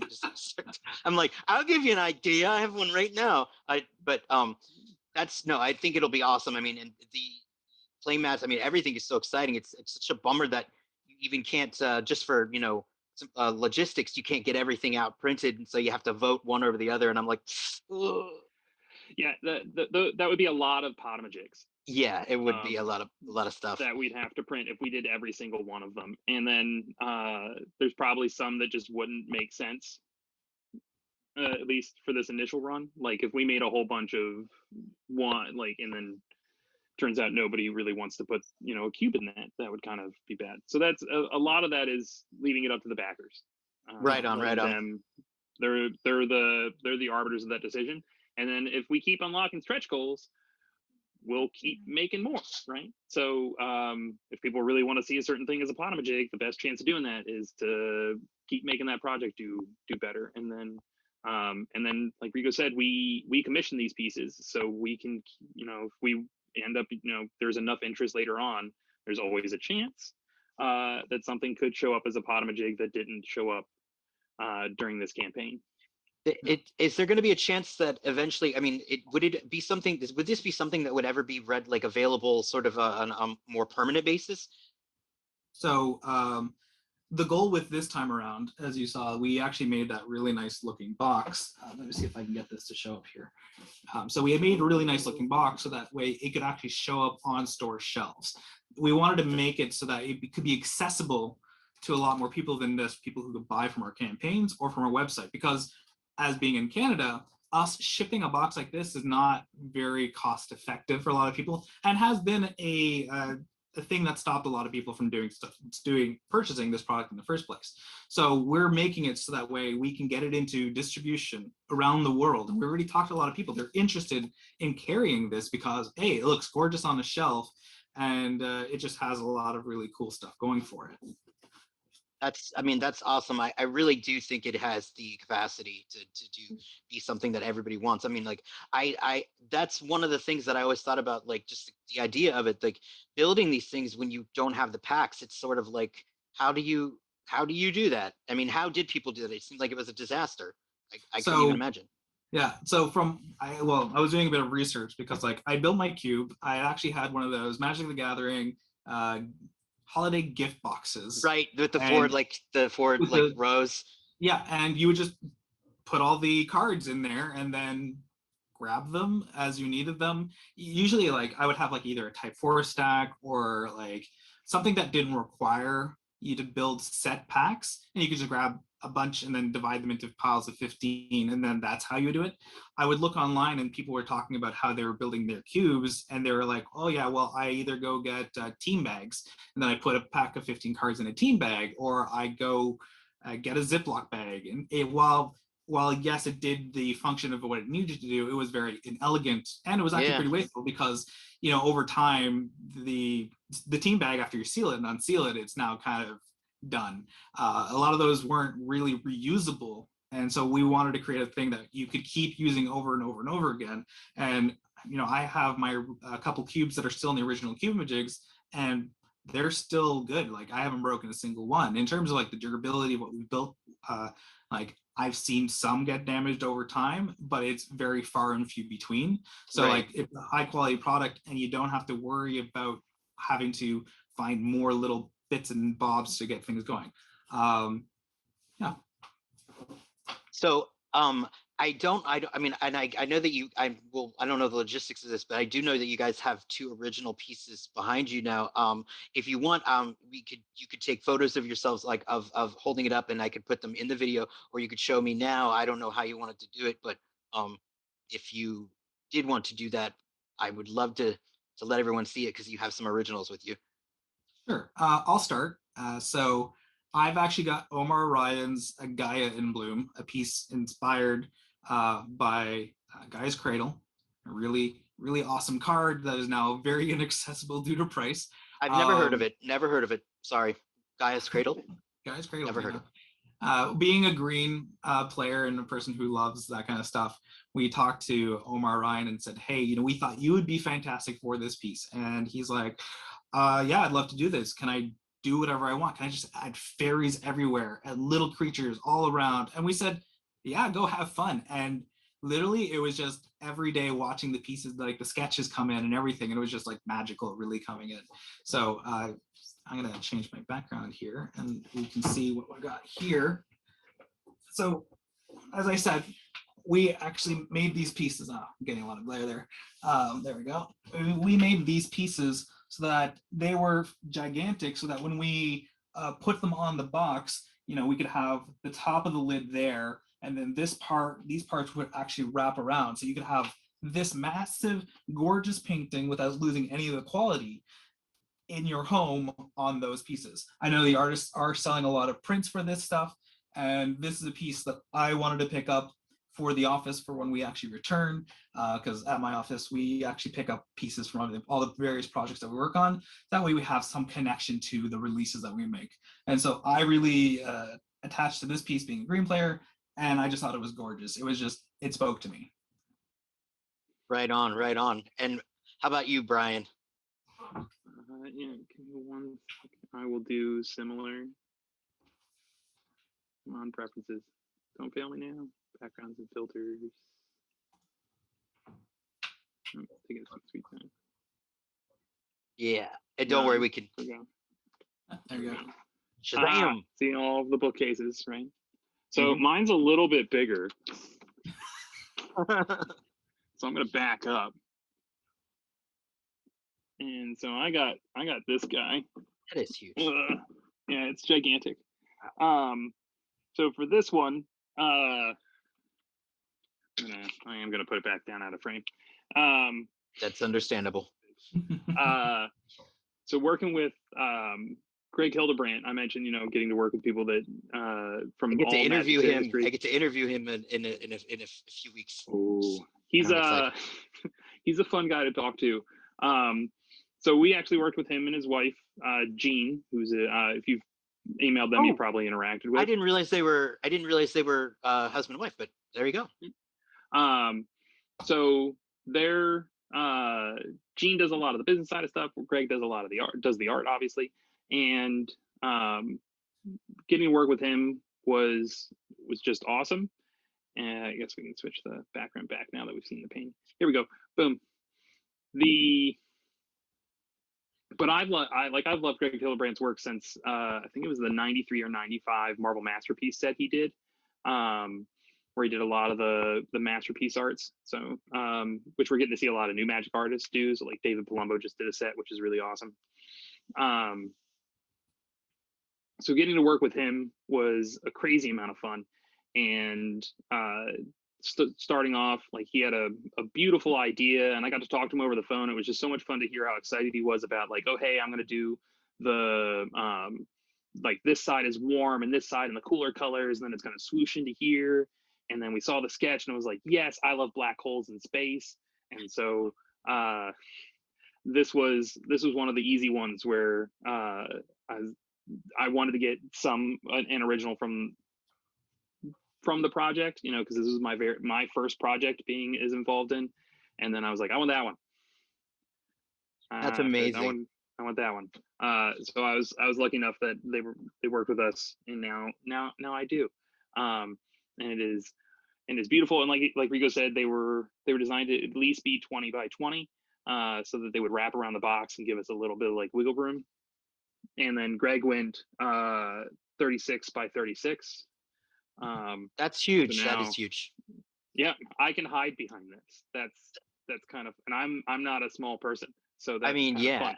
I'm like, I'll give you an idea. I have one right now. I think it'll be awesome. I mean, and the playmats, I mean, everything is so exciting. It's such a bummer that you even can't, just for logistics, you can't get everything out printed, and so you have to vote one over the other. And I'm like, ugh. Yeah, that would be a lot of Potomajigs. Yeah, it would be a lot of stuff that we'd have to print if we did every single one of them. And then there's probably some that just wouldn't make sense, at least for this initial run. Like if we made a whole bunch of one, like, and then turns out nobody really wants to put a cube in that would kind of be bad. So that's a lot of that is leaving it up to the backers. Right on. They're the arbiters of that decision. And then if we keep unlocking stretch goals, we'll keep making more, right? So if people really want to see a certain thing as a Potomajig, the best chance of doing that is to keep making that project do better. And then like Rico said, we commission these pieces, so we can, if we end up, there's enough interest later on, there's always a chance that something could show up as a Potomajig that didn't show up during this campaign. Is there going to be a chance that eventually, I mean, would this be something that would ever be read, like, available sort of on a more permanent basis? So the goal with this time around, as you saw, we actually made that really nice looking box. Let me see if I can get this to show up here. So we had made a really nice looking box so that way it could actually show up on store shelves. We wanted to make it so that it could be accessible to a lot more people than just people who could buy from our campaigns or from our website, because as being in Canada, us shipping a box like this is not very cost effective for a lot of people, and has been a thing that stopped a lot of people from purchasing this product in the first place. So we're making it so that way we can get it into distribution around the world. And we already talked to a lot of people. They're interested in carrying this because, hey, it looks gorgeous on the shelf, and it just has a lot of really cool stuff going for it. That's awesome. I really do think it has the capacity to be something that everybody wants. I mean, like, I that's one of the things that I always thought about, like, just the idea of it, like, building these things when you don't have the packs. It's sort of like how do you do that? I mean, how did people do that? It seemed like it was a disaster. I couldn't even So imagine. yeah, so I was doing a bit of research because like I built my cube. I actually had one of those Magic the Gathering uh, holiday gift boxes, Right, with and the four with like the rows. yeah, and you would just put all the cards in there and then grab them as you needed them. Usually, like I would have like either a Type 4 stack or like something that didn't require you to build set packs, and you could just grab a bunch and then divide them into piles of 15, and then that's how you do it. I would look online and people were talking about how they were building their cubes, and they were like, oh yeah, well, I either go get team bags and then I put a pack of 15 cards in a team bag, or I go get a Ziploc bag. And while yes, it did the function of what it needed to do, it was very inelegant, and it was actually Yeah, pretty wasteful because over time the team bag, after you seal it and unseal it, it's now kind of done. A lot of those weren't really reusable, and so we wanted to create a thing that you could keep using over and over and over again. And I have my a couple cubes that are still in the original Cubemajigs, and they're still good. Like I haven't broken a single one. In terms of like the durability of what we built, like I've seen some get damaged over time, but it's very far and few between. So right. like it's a high quality product, and you don't have to worry about having to find more little bits and bobs to get things going. Yeah. So I mean, and I know that I don't know the logistics of this, but I do know that you guys have two original pieces behind you now. If you want, you could take photos of yourselves, like of holding it up, and I could put them in the video, or you could show me now. I don't know how you wanted to do it, but if you did want to do that, I would love to let everyone see it because you have some originals with you. Sure. I'll start. So I've actually got Omar Ryan's Gaia in Bloom, a piece inspired by Gaia's Cradle, a really, really awesome card that is now very inaccessible due to price. I've never heard of Um, it. Never heard of it. Sorry. Gaia's Cradle? Gaia's Cradle, Never heard of it. Being a green player and a person who loves that kind of stuff, we talked to Omar Ryan and said, hey, we thought you would be fantastic for this piece. And he's like, yeah, I'd love to do this. Can I do whatever I want? Can I just add fairies everywhere and little creatures all around? And we said, yeah, go have fun. And literally, it was just every day watching the pieces, like the sketches come in and everything. And it was just like magical, really coming in. So I'm going to change my background here, and we can see what we got here. So, as I said, we actually made these pieces. Oh, I'm getting a lot of glare there. There we go. We made these pieces so that they were gigantic, so that when we put them on the box, we could have the top of the lid there, and then these parts would actually wrap around. So you could have this massive, gorgeous painting without losing any of the quality in your home on those pieces. I know the artists are selling a lot of prints for this stuff, and this is a piece that I wanted to pick up for the office for when we actually return, because at my office we actually pick up pieces from all the various projects that we work on. That way we have some connection to the releases that we make. And so I really attached to this piece being a green player, and I just thought it was gorgeous. It spoke to me. Right on, right on. And how about you, Brian? Yeah, give me 1 second. I will do similar. Come on, preferences. Don't fail me now. Backgrounds and filters. Oh, taking some sweet time. Yeah. And don't worry, we can. There we go. There you go. Shazam! See all of the bookcases, right? So mine's a little bit bigger. So I'm gonna back up. And so I got this guy. That is huge. Yeah, it's gigantic. So for this one, I am gonna put it back down out of frame. That's understandable. So working with Greg Hildebrandt, I mentioned, getting to work with people that from I get to all interview Magic him. history. I get to interview him in a few weeks. Oh, he's he's a fun guy to talk to. So we actually worked with him and his wife, Jean, who's if you've emailed them, you probably interacted with. I didn't realize they were husband and wife, but there you go. So they're Jean does a lot of the business side of stuff. Greg does a lot of the art, obviously, and getting to work with him was just awesome. And I guess we can switch the background back now that we've seen the painting. Here we go. Boom. But I've loved Greg Hildebrandt's work since I think it was the 93 or 95 Marvel Masterpiece set he did, where he did a lot of the masterpiece arts. So which we're getting to see a lot of new Magic artists do. So like David Palumbo just did a set, which is really awesome. So getting to work with him was a crazy amount of fun. And starting off, like, he had a beautiful idea, and I got to talk to him over the phone. It was just so much fun to hear how excited he was about, like, oh, hey, I'm going to do the like, this side is warm and this side in the cooler colors, and then it's going to swoosh into here. And then we saw the sketch and it was like, yes, I love black holes in space. And so this was one of the easy ones where I wanted to get an original from the project, you know, because this was my first project being as involved in. And then I was like, I want that one. That's amazing. I want that one. So I was lucky enough that they worked with us, and now I do. And it is beautiful. And like Rico said, they were designed to at least be 20 by 20, so that they would wrap around the box and give us a little bit of like wiggle room. And then Greg went 36 by 36. That's huge. So That is huge. Yeah, I can hide behind this. That's kind of, and I'm not a small person, so that's, I mean, kind of yeah. fun.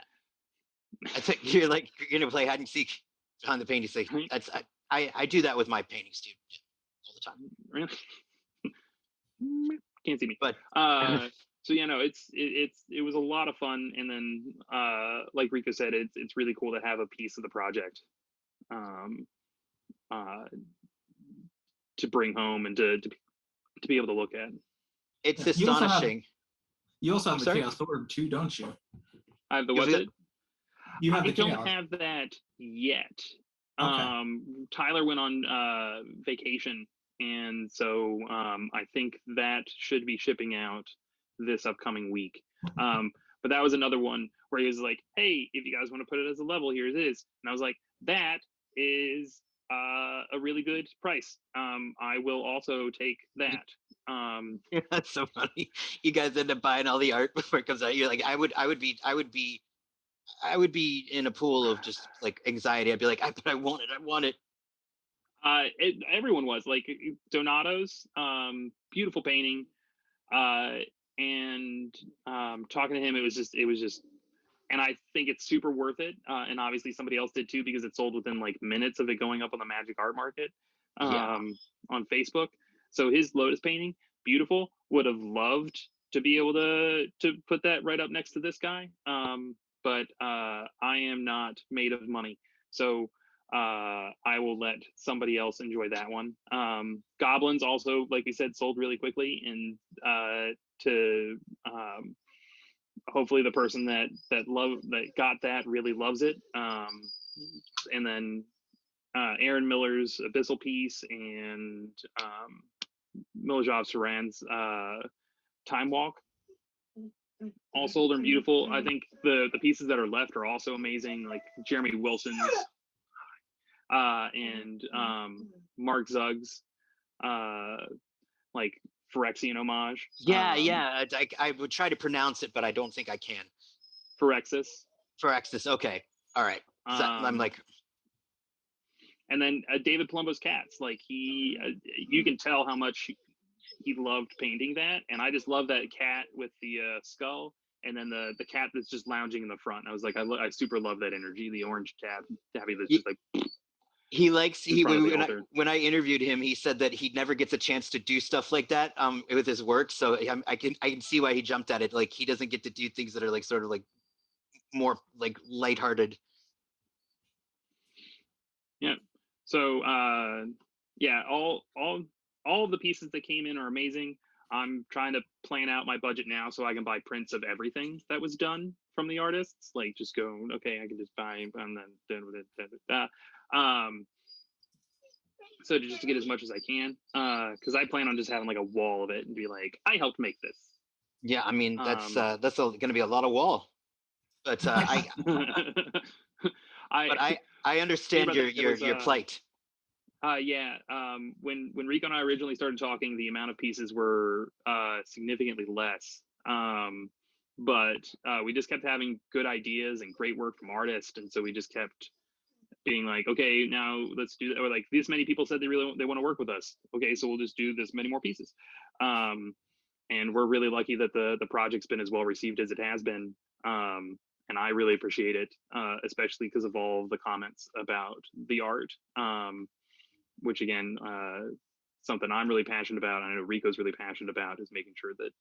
I think you're gonna play hide and seek behind the painting. Like, that's I do that with my paintings too, all the time. Really? Can't see me. But so yeah, no, it was a lot of fun. And then like Rico said, it's really cool to have a piece of the project to bring home and to be able to look at. It's astonishing. You also have the sorry? Chaos Orb too, don't you? I have the what's it? You have I the don't Chaos. have that yet. Okay. Tyler went on vacation, and so I think that should be shipping out this upcoming week. But that was another one where he was like, hey, if you guys want to put it as a level, here it is. And I was like, that is a really good price. I will also take that. That's so funny. You guys end up buying all the art before it comes out. You're like, I would be in a pool of just like anxiety. I'd be like, but I want it. Everyone was like, Donato's beautiful painting, and talking to him, it was just, and I think it's super worth it. And obviously somebody else did too, because it sold within like minutes of it going up on the Magic Art Market on Facebook. So his Lotus painting, beautiful. Would have loved to be able to put that right up next to this guy. But I am not made of money, so I will let somebody else enjoy that one. Goblins also, like we said, sold really quickly, and hopefully the person that got that really loves it. And then Aaron Miller's Abyssal piece and Milojov Saran's Time Walk all sold and beautiful. I think the pieces that are left are also amazing, like Jeremy Wilson's and Mark Zugg's like Phyrexian homage. I would try to pronounce it, but I don't think I can. Phyrexis. Okay, all right. So I'm like, and then David Palumbo's cats. Like you can tell how much he loved painting that, and I just love that cat with the skull, and then the cat that's just lounging in the front. And I was like, I super love that energy. The orange cat having this just like. He likes when I interviewed him, he said that he never gets a chance to do stuff like that with his work. So I can see why he jumped at it. Like, he doesn't get to do things that are like sort of like more like lighthearted. Yeah. So yeah, all of the pieces that came in are amazing. I'm trying to plan out my budget now so I can buy prints of everything that was done from the artists. Like, just go, okay, I can just buy and then done with it. So just to get as much as I can, because I plan on just having like a wall of it and be like, I helped make this. Yeah, I mean, that's going to be a lot of wall. But But I understand your plight. Yeah. When Rico and I originally started talking, the amount of pieces were significantly less. But we just kept having good ideas and great work from artists, and so we just kept being like, okay, now let's do that. Or like, this many people said they want to work with us. Okay, so we'll just do this many more pieces. And we're really lucky that the project's been as well received as it has been. And I really appreciate it, especially because of all the comments about the art, which again, something I'm really passionate about. I know Rico's really passionate about, is making sure that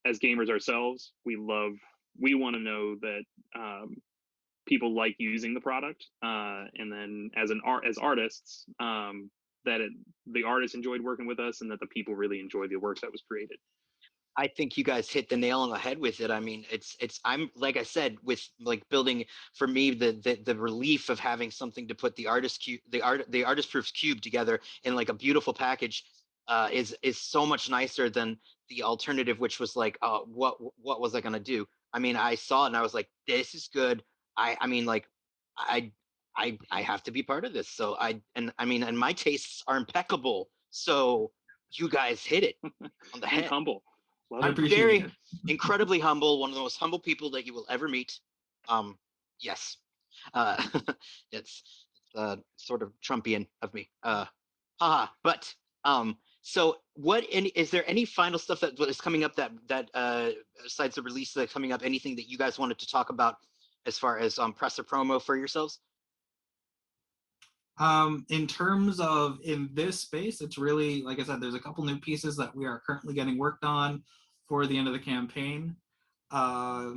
as gamers ourselves, we want to know that people like using the product, and then as artists, that the artists enjoyed working with us, and that the people really enjoyed the work that was created. I think you guys hit the nail on the head with it. I mean, I'm like I said, with like building, for me, the relief of having something to put the artist proof cube together in like a beautiful package is so much nicer than the alternative, which was like, what was I gonna do? I mean, I saw it and I was like, this is good. I mean, like, I have to be part of this. So and my tastes are impeccable. So you guys hit it on the head. And humble. I I'm appreciate very it. incredibly humble, one of the most humble people that you will ever meet. Yes. Uh, it's sort of Trumpian of me. But so is there any final stuff that is coming up that besides the release that's coming up, anything that you guys wanted to talk about as far as press or promo for yourselves? In terms of in this space, it's really, like I said, there's a couple new pieces that we are currently getting worked on for the end of the campaign. I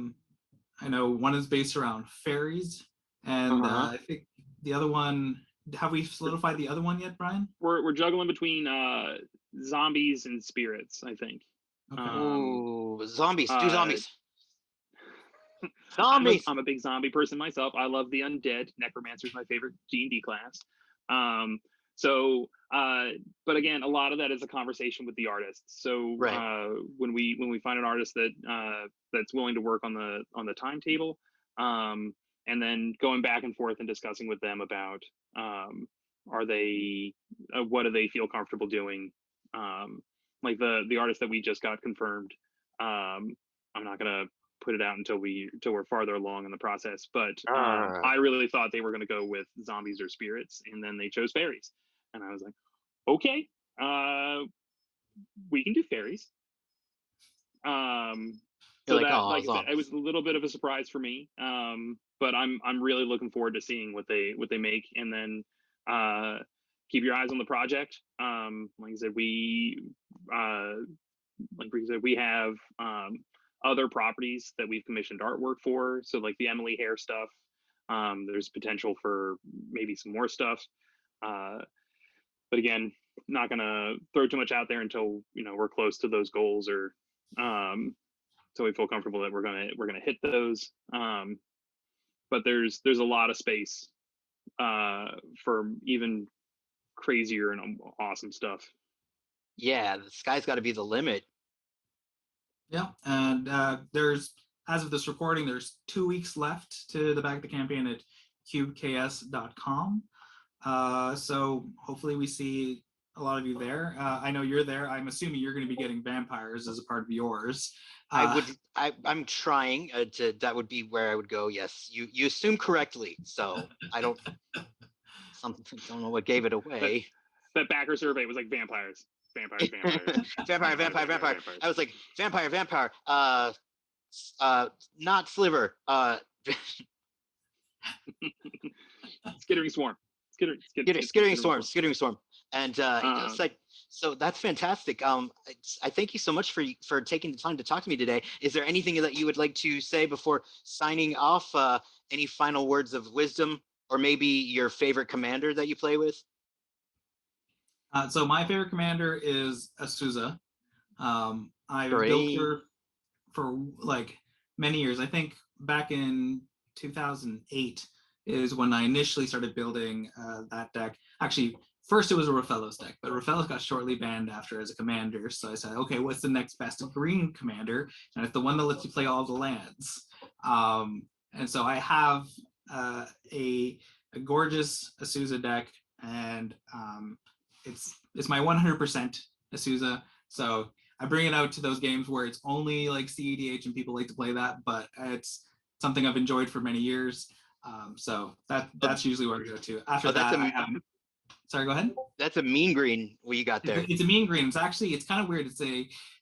know one is based around fairies, and I think the other one, have we solidified the other one yet, Brian? We're juggling between zombies and spirits, I think. Okay. Ooh, zombies. Do zombies. Zombies. I'm a big zombie person myself. I love the undead. Necromancer is my favorite D&D class. But again, a lot of that is a conversation with the artists. So Right. When we find an artist that that's willing to work on the timetable, and then going back and forth and discussing with them about what do they feel comfortable doing. Like the artist that we just got confirmed. I'm not gonna put it out until we're farther along in the process, but I really thought they were going to go with zombies or spirits, and then they chose fairies, and I was like, okay, we can do fairies. So like, that, oh, like I said, it was a little bit of a surprise for me, but I'm really looking forward to seeing what they make, and then keep your eyes on the project. Like I said, we have other properties that we've commissioned artwork for. So like the Emily Hare stuff, there's potential for maybe some more stuff. But again, not gonna throw too much out there until we're close to those goals, or so we feel comfortable that we're gonna hit those. But there's a lot of space for even crazier and awesome stuff. Yeah, the sky's got to be the limit. Yeah, and there's, as of this recording, there's 2 weeks left to the back of the campaign at cubeks.com. So hopefully we see a lot of you there. I know you're there. I'm assuming you're going to be getting vampires as a part of yours. I'm trying that would be where I would go. Yes, you assume correctly. So I don't know what gave it away. That backer survey was like vampires. Vampire. I was like, vampire. Not sliver. Skittering swarm. Skittering swarm. And it's like, so that's fantastic. I thank you so much for taking the time to talk to me today. Is there anything that you would like to say before signing off? Any final words of wisdom, or maybe your favorite commander that you play with? So my favorite commander is Azusa. I've Great. built her for like many years. I think back in 2008 is when I initially started building that deck. Actually, first it was a Rofellos deck, but Rofellos got shortly banned after as a commander. So I said, okay, what's the next best green commander? And it's the one that lets you play all the lands. And so I have a gorgeous Azusa deck, and it's my 100% Azusa. So I bring it out to those games where it's only like CEDH and people like to play that, but it's something I've enjoyed for many years. So that's usually where I go to. After that, I have. Sorry, go ahead. That's a mean green what you got there. It's a mean green. It's kind of weird.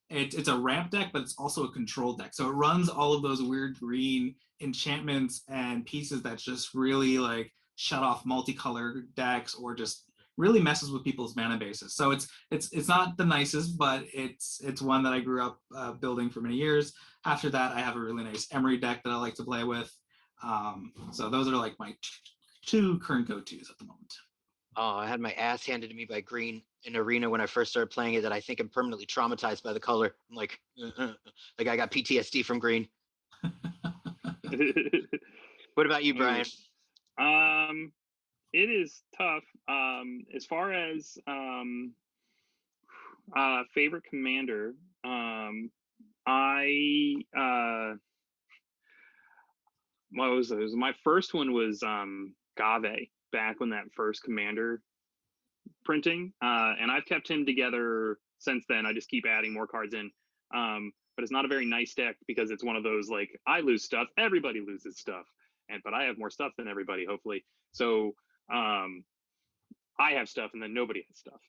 It's a ramp deck, but it's also a control deck. So it runs all of those weird green enchantments and pieces that just really like shut off multicolored decks or just really messes with people's mana bases. So it's not the nicest, but it's one that I grew up building for many years. After that, I have a really nice Emery deck that I like to play with. So those are like my two current go-tos at the moment. Oh, I had my ass handed to me by green in Arena when I first started playing it that I think I'm permanently traumatized by the color. I'm like I got PTSD from green. What about you, Brian? It is tough. As far as favorite commander, what was it? My first one was Gave, back when that first commander printing, and I've kept him together since then. I just keep adding more cards in, but it's not a very nice deck because it's one of those like I lose stuff, everybody loses stuff, but I have more stuff than everybody, hopefully. So I have stuff and then nobody has stuff,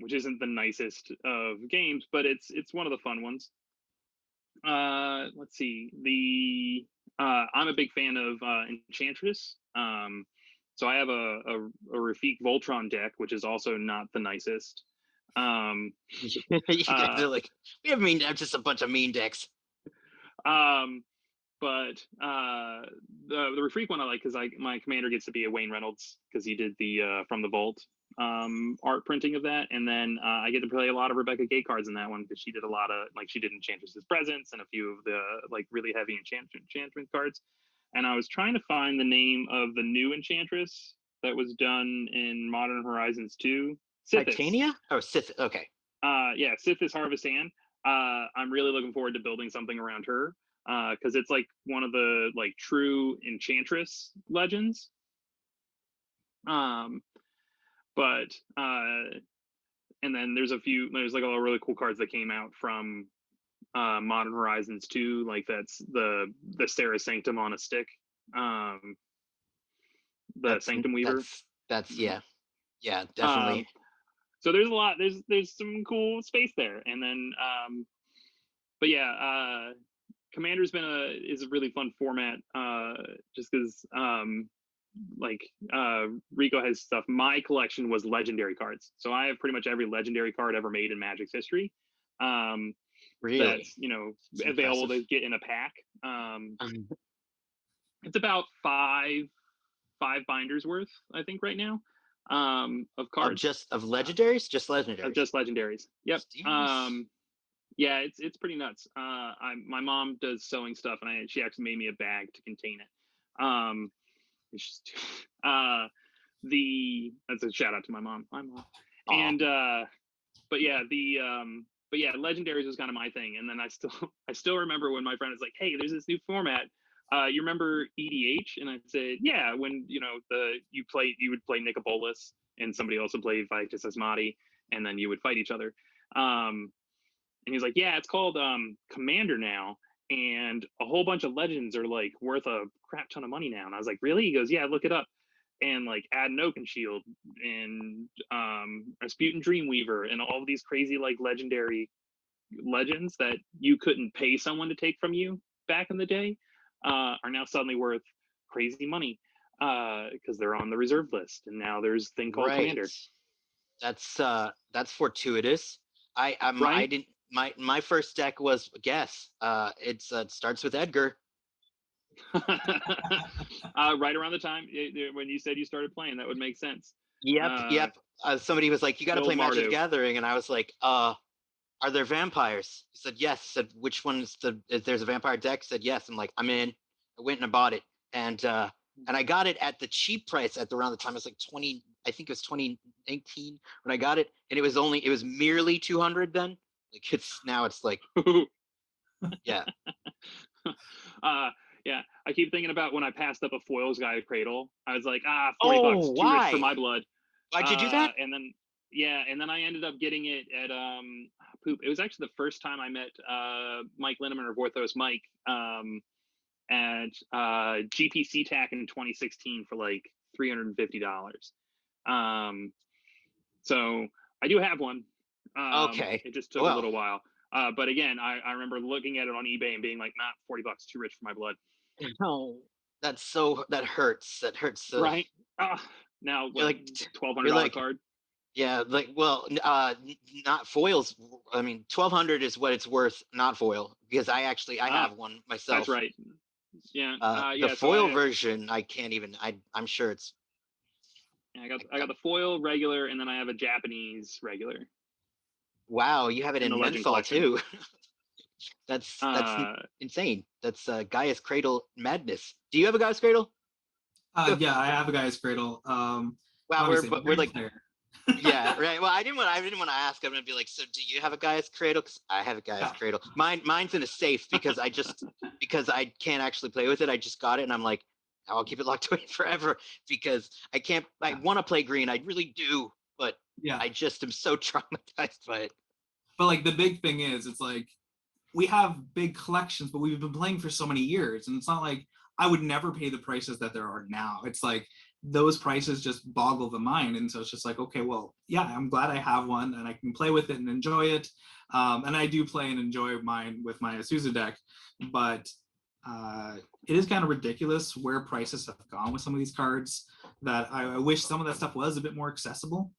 which isn't the nicest of games, but it's one of the fun ones. Let's see. I'm a big fan of Enchantress. So I have a Rafik Voltron deck, which is also not the nicest. You guys are like, we have just a bunch of mean decks. But the Rafik one I like because my commander gets to be a Wayne Reynolds because he did the From the Vault art printing of that, and then I get to play a lot of Rebecca Gay cards in that one because she did a lot of she did Enchantress's Presence and a few of the really heavy enchantment cards. And I was trying to find the name of the new Enchantress that was done in Modern Horizons 2. Sithis. Titania? Oh, Sith. Okay. Yeah, Sithis Harvest Hand. I'm really looking forward to building something around her because it's like one of the true Enchantress legends. But and then there's like all really cool cards that came out from Modern Horizons 2, like that's the Sarah Sanctum on a stick, that's Sanctum Weaver. That's yeah, definitely. So there's a lot. There's some cool space there, and then but yeah, Commander's is a really fun format, just because Rico has stuff. My collection was legendary cards, so I have pretty much every legendary card ever made in Magic's history. Really? That's available to get in a pack. It's about five binders worth, I think, right now, of cards. Of legendaries? Just legendaries. Of just legendaries. Yep. Jeez. Yeah, it's pretty nuts. My mom does sewing stuff, and she actually made me a bag to contain it. It's just that's a shout out to my mom. Hi, Mom. Aww. And but yeah, legendaries was kind of my thing. And then I still remember when my friend was like, "Hey, there's this new format. You remember EDH?" And I said, "Yeah, when you would play Nicopolis, and somebody else would play Victus Asmati, and then you would fight each other." And he's like, "Yeah, it's called Commander now, and a whole bunch of legends are worth a crap ton of money now." And I was like, "Really?" He goes, "Yeah, look it up." And add an Oakenshield and Rasputin Dreamweaver and all of these crazy legendary legends that you couldn't pay someone to take from you back in the day are now suddenly worth crazy money because they're on the reserve list, and now there's a thing called Commander. That's fortuitous. I didn't. My first deck was guess. It starts with Edgar. Right around the time when you said you started playing, that would make sense. Yep. Somebody was like, "You got to play Magic the Gathering," and I was like, "Are there vampires?" He said, "Yes." I said, "Which one's if there's a vampire deck?" He said, "Yes." I'm like, "I'm in." I went and I bought it, and I got it at the cheap price at around the time. It was 20. I think it was 2019 when I got it, and it was merely 200 then. It's now it's yeah. Yeah, I keep thinking about when I passed up a foils guy cradle. I was like, $40, Oh, too rich for why? my blood. Why'd you do that? And then yeah, and then I ended up getting it at poop. It was actually the first time I met Mike Linneman or Vorthos Mike at GPC TAC in 2016 for like $350. So I do have one. Okay. It just took a Well, little while. But again, I remember looking at it on eBay and being like, nah, $40, too rich for my blood. no, that hurts. That hurts. Right? Now You're what? like, you're $1,200 like, card. yeah, like, well, not foils. I mean, 1,200 is what it's worth, not foil, because I Ah, have one that's myself. right. Yeah. The Yeah. So I foil have. version, I can't even. I'm sure it's. I got the foil regular, and then I have a Japanese regular Wow, you have it in the in Legend menthol collection. too. That's Uh, insane. That's Gaia's Cradle madness. Do you have a Gaia's Cradle? Yeah, I have a guy's cradle. Wow, Obviously, but we're great like, player. yeah, right. Well, I didn't want to ask. I'm gonna be like, so do you have a Gaia's Cradle? 'Cause I have a Gaia's Yeah. Cradle. Mine's in a safe because I can't actually play with it. I just got it, and I'm like, I'll keep it locked away forever because I can't. I Yeah. want to play green. I really do, but Yeah. I just am so traumatized by it. But like the big thing is, it's like we have big collections, but we've been playing for so many years, and it's not like I would never pay the prices that there are now. It's like those prices just boggle the mind, and so it's just like, okay, well, yeah, I'm glad I have one and I can play with it and enjoy it. And I do play and enjoy mine with my Azusa deck, but it is kind of ridiculous where prices have gone with some of these cards. That I wish some of that stuff was a bit more accessible.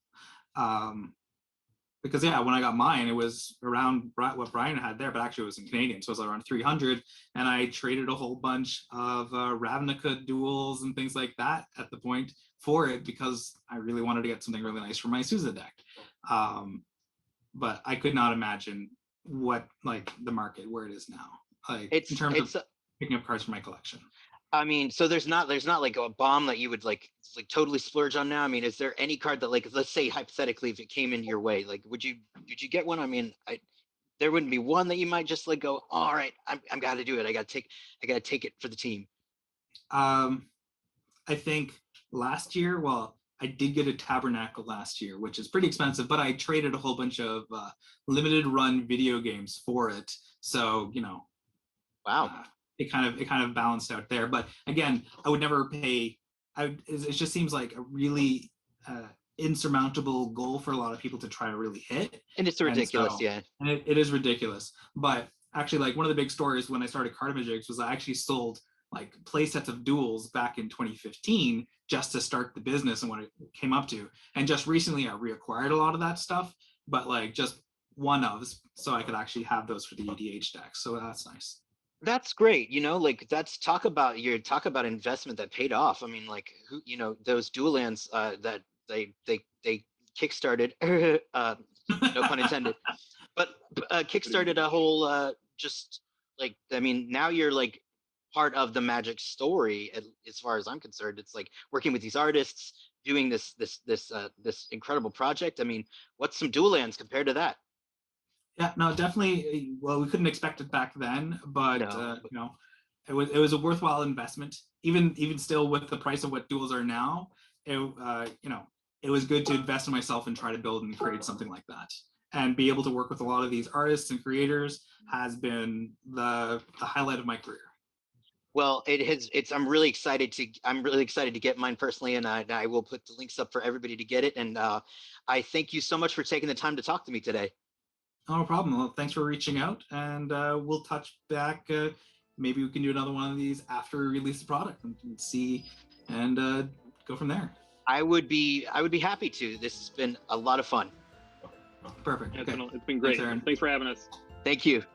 Because yeah, when I got mine, it was around what Brian had there, but actually it was in Canadian, so it was around 300. And I traded a whole bunch of Ravnica duels and things like that at the point for it because I really wanted to get something really nice for my Sousa deck. But I could not imagine what like the market where it is now, like in terms of picking up cards for my collection. I mean, so there's not like a bomb that you would like totally splurge on now. I mean, is there any card that like, let's say hypothetically, if it came into your way, like would you get one? I mean, there wouldn't be one that you might just like go, all right, I'm got to do it. I got to take it for the team. I think last year, well, I did get a Tabernacle last year, which is pretty expensive, but I traded a whole bunch of limited run video games for it. So, you know, wow. It kind of balanced out there. But again, I would never pay. It just seems like a really insurmountable goal for a lot of people to try to really hit. And it's ridiculous, yeah. And it is ridiculous. But actually, like one of the big stories when I started Cubeamajigs was I actually sold like play sets of duels back in 2015 just to start the business and what it came up to. And just recently, I reacquired a lot of that stuff, but like just one of, so I could actually have those for the EDH deck. So that's nice. That's great. You know, like talk about investment that paid off. I mean, like who, you know, those dual lands that they kickstarted, no pun intended, but kickstarted a whole just like, I mean, now you're like part of the Magic story as far as I'm concerned. It's like working with these artists, doing this incredible project. I mean, what's some dual lands compared to that? Yeah, no, definitely. Well, we couldn't expect it back then, but No. you know, it was a worthwhile investment. Even still, with the price of what duels are now, it you know, it was good to invest in myself and try to build and create something like that. And be able to work with a lot of these artists and creators has been the highlight of my career. Well, I'm really excited to get mine personally, and I will put the links up for everybody to get it. And I thank you so much for taking the time to talk to me today. No problem. Well, thanks for reaching out, and we'll touch back. Maybe we can do another one of these after we release the product and see, and go from there. I would be happy to. This has been a lot of fun. Perfect. Yeah, Okay. it's been great. Thanks for having us. Thank you.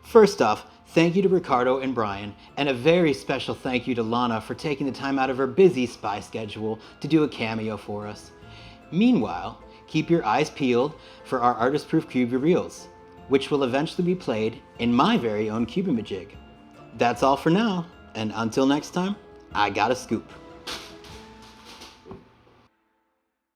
First off, thank you to Ricardo and Brian, and a very special thank you to Lana for taking the time out of her busy spy schedule to do a cameo for us. Meanwhile, keep your eyes peeled for our artist-proof cube reveals, which will eventually be played in my very own Cubeamajig. That's all for now, and until next time, I got a scoop.